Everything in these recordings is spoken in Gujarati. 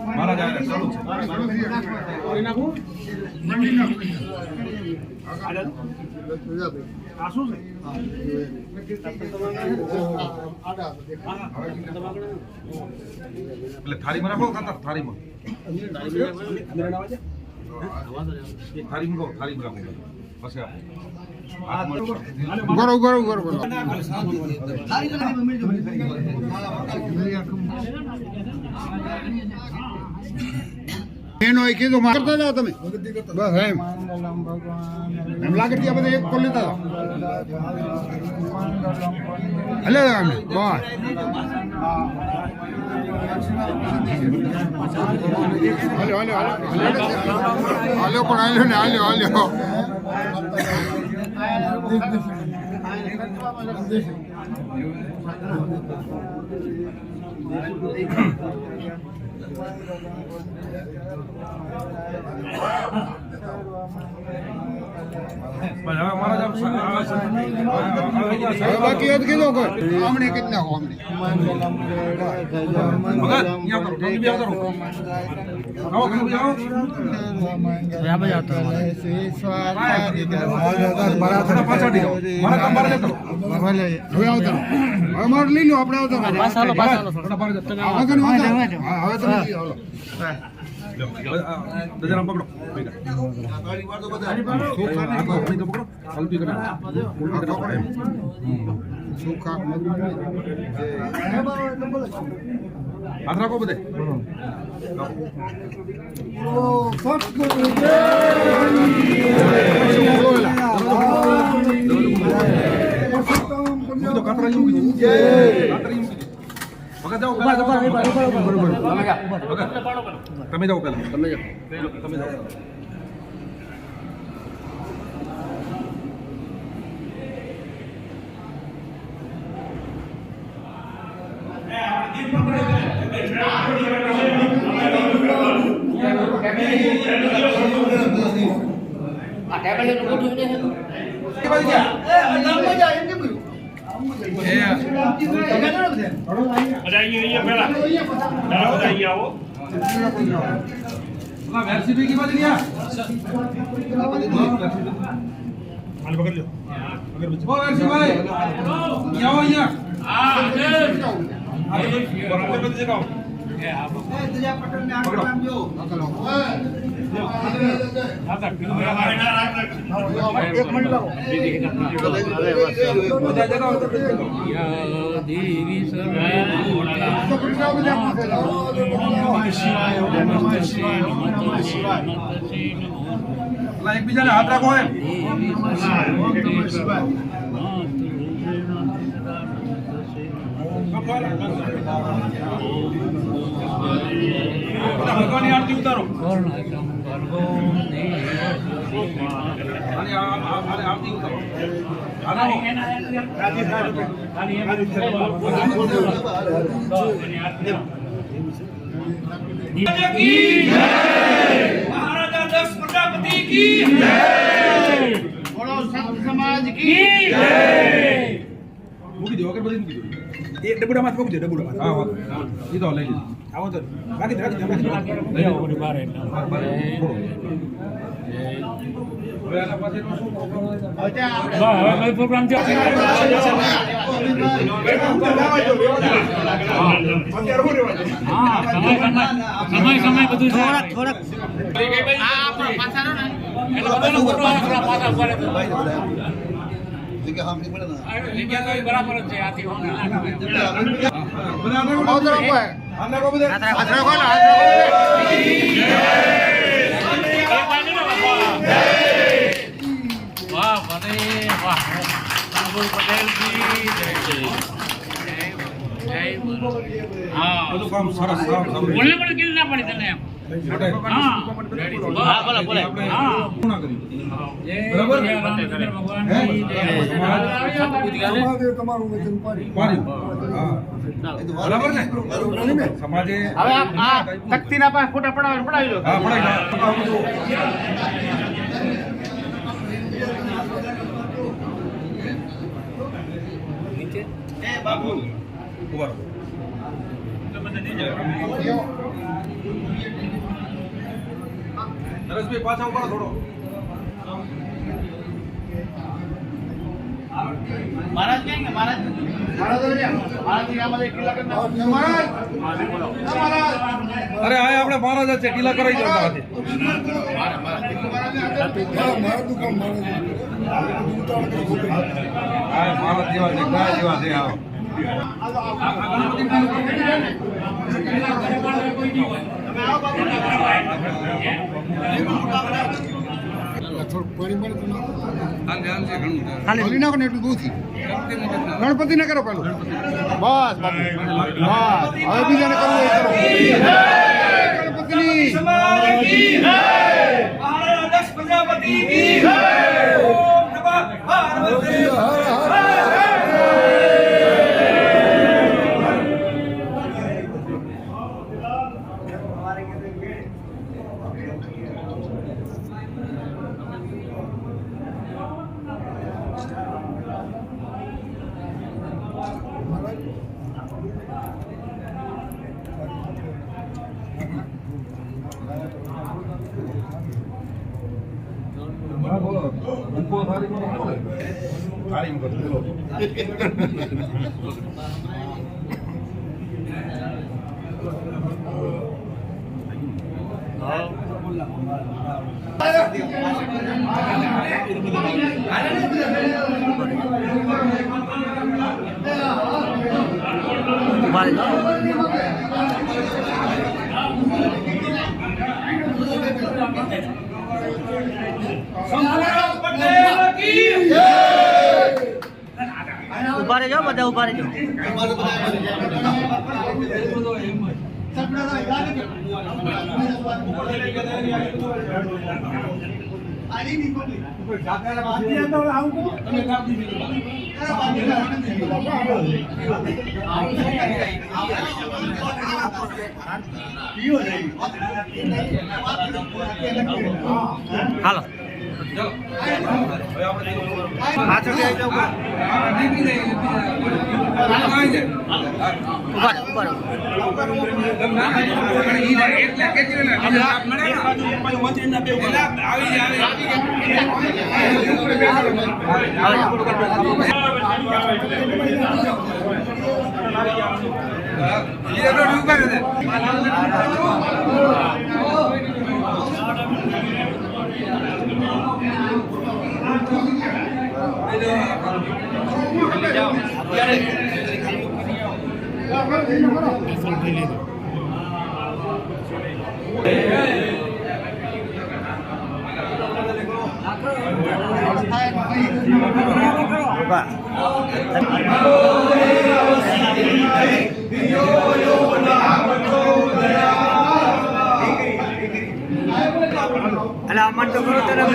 મારા જાય ચાલુ છે આ શું છે એટલે થાળીમાં રાખો ખાતા થાળીમાં થાળી મૂકો થાળી રાખો પછી એનો કીધું કરતા જાઓ તમે બસ એમ લાગે ત્યાં બધા એક કોલ લેતા હલે બસ હાલ્યો પણ હાલ્યો ને હાલ્યો બાકી યાદ કીધો કોઈ હમણે કેટલા હો હમણે અમારે લઈ લો આપણે દજરામ પકડો હાથ રાખો બધે તમે જાઓ પેલા તમે જાઓ એકબીજાને હાથ રાખો એમ ભગવાનની આરતી ઉતારો આરતી ઉતારો महाराजा दस प्रजापति की जय, बोलो संत समाज की जय। મૂકી દો અગરબત્તી મૂકી દો એ ડબુડામાં મૂકી દો ડબુડામાં હા લીધો લઈ લીધો આવો તો બાકી લઈ આવો બહાર હવે આના પાસે શું પ્રોગ્રામ છે સમય બધું થોડાક પાછા ને એટલે બધાનો પાછા પડે બરાબર છે આથી વાહ વાહ પટેલ જી જય હા બધું કામ સરસ બોલે પણ કેવી ના પડી તને એમ હા બોલે બોલે હા પૂર્ણ કરી બરાબર તમારું વચન પાડી બરાબર ને સમાજે હવે આ શક્તિના પાસે ફોટા પડાવી લો હા પડાવી એ બાબુ ઉભા રહો. નરેશભાઈ પાછા ઉભા રહો થોડો. મહારાજ ક્યાં ગયા મહારાજ મહારાજ આમાં કિલ્લા કરતા અરે આ આપણે મહારાજ જ છે, ટીલા કરાવી દો તારાથી. હા મહારાજ જેવા છે, ગાય જેવા છે. આવો ખાલી નાખો ને એટલું દૂધી ગણપતિ ને કરો પેલું બસ બાપુ બસ હવે બીજાને કરવું એ કરો ગણપતિની समाज की जय महाराज दक्ष प्रजापति की जय ओम नमः पार्वती ઉભા રહેજો બધા ઉભા રહેજો હાલો અલા અમન તો કરો તરફ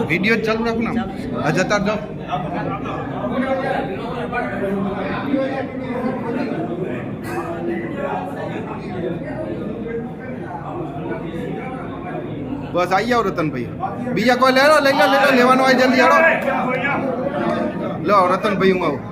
વિડીયો ચાલુ રાખું ને જતા જાઓ બસ આવી જાવ રતનભાઈ બીજા કોઈ લઈ લો લેવાનું હોય જલ્દી હાલો લો રતનભાઈ હું આવું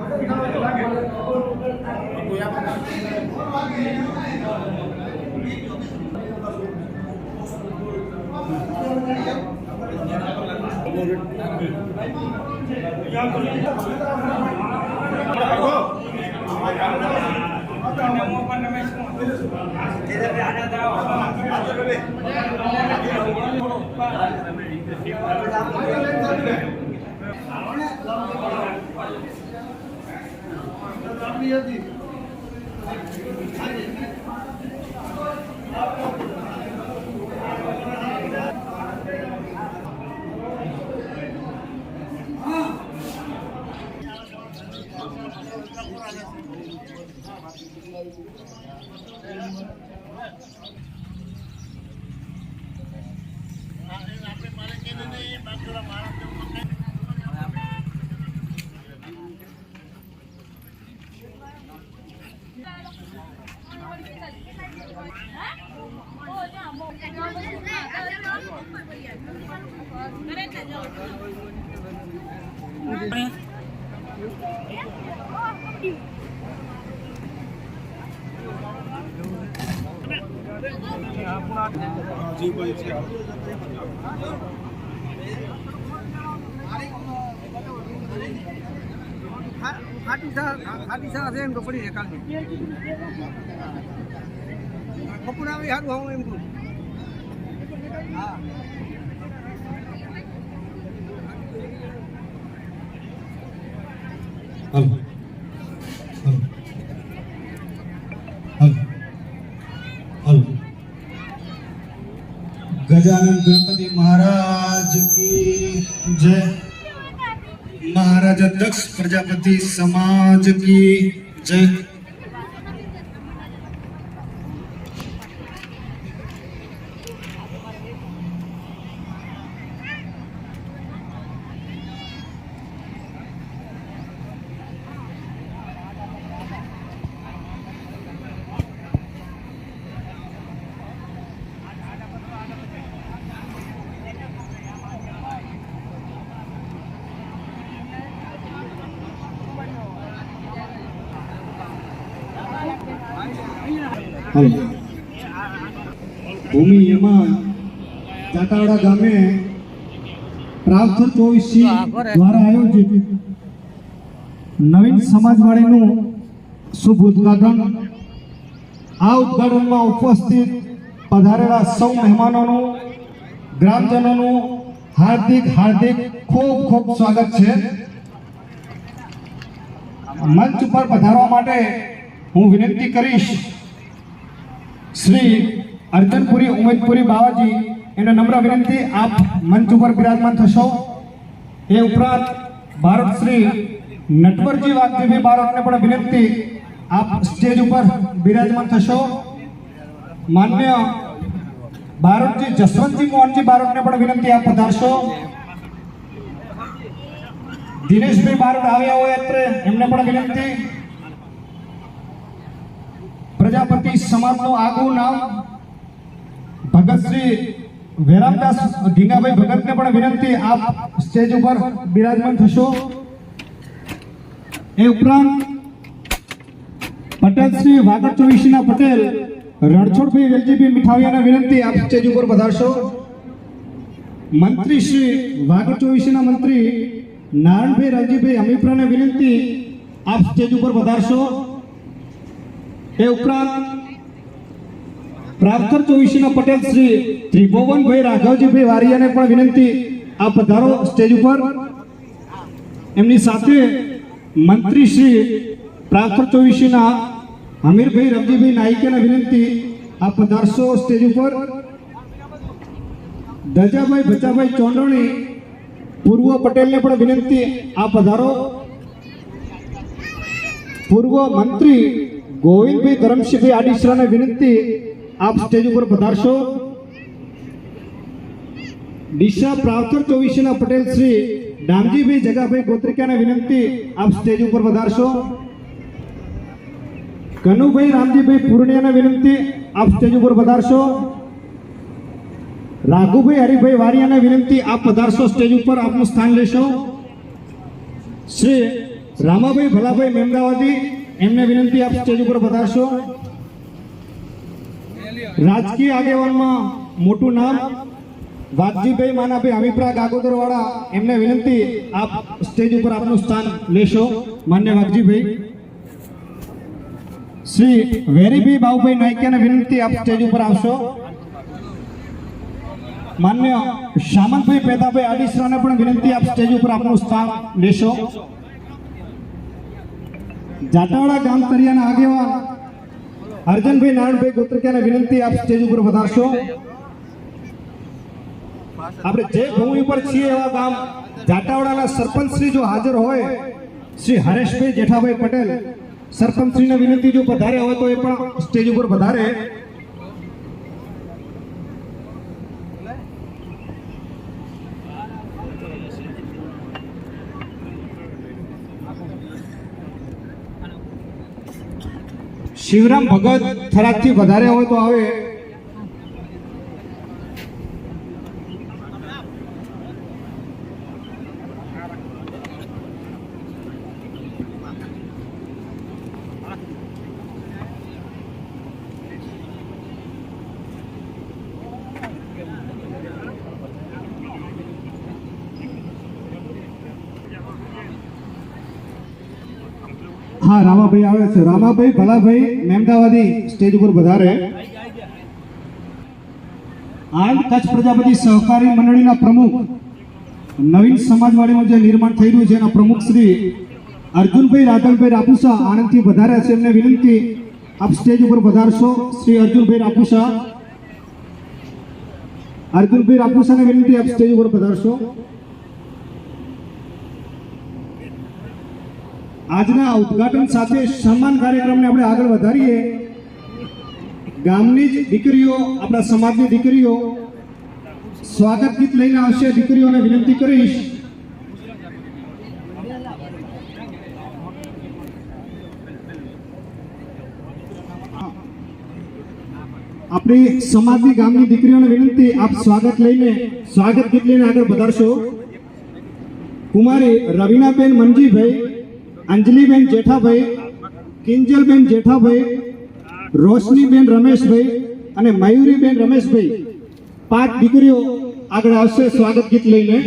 ખાટી સા છે એમ તો પડી રહે કાલની બપોર આવી સારું આવું એમ કહું હા गजानन गणपति महाराज की जय। महाराजा दक्ष प्रजापति समाज की जय। ભૂમિ એમાં ચાટાવડા ગામે પ્રાપ્ત 24 દ્વારા આયોજિત નવીન સમાજવાડીનું શુભ ઉદ્ઘાટન। આ ઉદ્ઘાટનમાં ઉપસ્થિત પધારેલા સૌ મહેમાનોનું ગ્રામજનોનું હાર્દિક ખૂબ ખૂબ સ્વાગત છે। મંચ પર પધારવા માટે હું વિનંતી કરીશ શ્રી અર્જનપુરી ઉમેદપુરી બાવાજી એને નમ્ર વિનંતી આપ મંચ ઉપર બિરાજમાન થશો। એ ઉપરાંત ભારત શ્રી નટવરજી વાઘજીભાઈ બારોટને પણ વિનંતી આપ સ્ટેજ ઉપર બિરાજમાન થશો। માન્ય બારોટજી જસવંતજી મોહનજી બારોટને પણ વિનંતી આપ પધારશો। દિનેશભાઈ બારોટ આવ્યા હોય એટલે એમને પણ વિનંતી। પ્રજાપતિ સમાજનું આગવું નામ ભગત શ્રી વેરામદાસ ધીંગાભાઈ ભગતને પણ વિનંતી આપ સ્ટેજ ઉપર બિરાજમાન થશો। એ ઉપરાંત પટેલ શ્રી વાગડ ચોવીસીના પટેલ રણછોડભાઈ વેલજીભાઈ મીઠાવિયાને વિનંતી આપ સ્ટેજ ઉપર પધારશો। મંત્રી શ્રી વાગડ ચોવીસીના મંત્રી નારાયણભાઈ રાવજીભાઈ અમીપરાને વિનંતી આપ સ્ટેજ ઉપર પધારશો। એ ઉપરાંત પ્રાપ્તર 24 પટેલ શ્રી ત્રિભુવનભાઈ રાઘવજીભાઈ વારિયાને પણ વિનંતી આપ પધારો સ્ટેજ ઉપર। એમની સાથે મંત્રી શ્રી પ્રાપ્તર 24 હમીરભાઈ રવજીભાઈ નાઈકેને વિનંતી આપ પધારશો સ્ટેજ ઉપર। દજાભાઈ ભચાભાઈ ચોંડણી પૂર્વ પટેલને પણ વિનંતી આપ પધારો। પૂર્વ મંત્રી ગોવિંદભાઈ ધરમસિંહભાઈ આડીસરાને વિનંતી આપ સ્ટેજ ઉપર પધારશો। ડીસા પ્રાવતર 24 પટેલ શ્રી ડામજીભાઈ જગાભાઈ ગોત્રિકાને વિનંતી આપ સ્ટેજ ઉપર પધારશો। કનુભાઈ રામજીભાઈ પૂર્ણિયાને વિનંતી આપ સ્ટેજ ઉપર પધારશો। રાઘુભાઈ હરિભાઈ વારિયાને વિનંતી આપ પધારશો સ્ટેજ ઉપર આપનું સ્થાન લેશો। શ્રી રામાભાઈ ભલાભાઈ મેમદાવાદી એમને વિનંતી આપ સ્ટેજ ઉપર પધારશો। રાજકીય આગેવાનમાં મોટું નામ વાઘજીભાઈ માનાભાઈ અમીપરા ગાગોદરવાળા એમને વિનંતી આપ સ્ટેજ ઉપર આપનું સ્થાન લેશો। માન્ય વાઘજીભાઈ શ્રી વેરીભાઈ બાઉભાઈ નાયકિયાને વિનંતી આપ સ્ટેજ ઉપર આવશો। માન્ય શામંતભાઈ પેદાભાઈ આડીસરાને પણ વિનંતી આપ સ્ટેજ ઉપર આપનું સ્થાન લેશો। જાટાવાડા ગામ તરિયાના આગેવાન અર્જનભાઈ નારાયણભાઈ ગોત્રકિયાને વિનંતી આપ સ્ટેજ ઉપર વધારશો. આપણે જે ભૂમિ ઉપર છીએ એવા ગામ જાટાવાડાના સરપંચ શ્રી જો હાજર હોય, શ્રી હરેશભાઈ જેઠાભાઈ પટેલ સરપંચશ્રીને વિનંતી જો પધારે હોય તો એ પણ સ્ટેજ ઉપર પધારે. શિવરામ ભગત થરાદથી વધારે હોય તો આવે. હા, રામાભાઈ આવે છે. રામાભાઈ ભલાભાઈ મહેમદાવાદી સ્ટેજ ઉપર વધારે. આનંદ કચ્છ પ્રજાપતિ સહકારી મંડળીના પ્રમુખ, નવીન સમાજવાડીનું જે નિર્માણ થઈ રહ્યું છે એના પ્રમુખ શ્રી અર્જુનભાઈ રાધનભાઈ રાપુસા આણંદથી વધાર્યા છે. એમને વિનંતી આપ સ્ટેજ ઉપર વધારશો. શ્રી અર્જુનભાઈ રાપુસા, અર્જુનભાઈ રાપુસાને વિનંતી આપ સ્ટેજ ઉપર વધારશો. આજના ઉદ્ઘાટન સાથે સન્માન કાર્યક્રમને આપણે આગળ વધારીએ. ગામની જ દીકરીઓ, આપણા સમાજની દીકરીઓ સ્વાગત ગીત લઈને આવશે. દીકરીઓને વિનંતી કરીશ. આપણી સમાજની ગામની દીકરીઓને વિનંતી આપ સ્વાગત ગીત લઈને આગળ વધારશો. કુમારી રવીનાબેન મંજીભાઈ, અંજલિબેન જેઠાભાઈ, કિંજલબેન જેઠાભાઈ, રોશનીબેન રમેશભાઈ અને મયુરીબેન રમેશભાઈ, 5 દીકરીઓ આગળ આવશે સ્વાગત ગીત લઈને.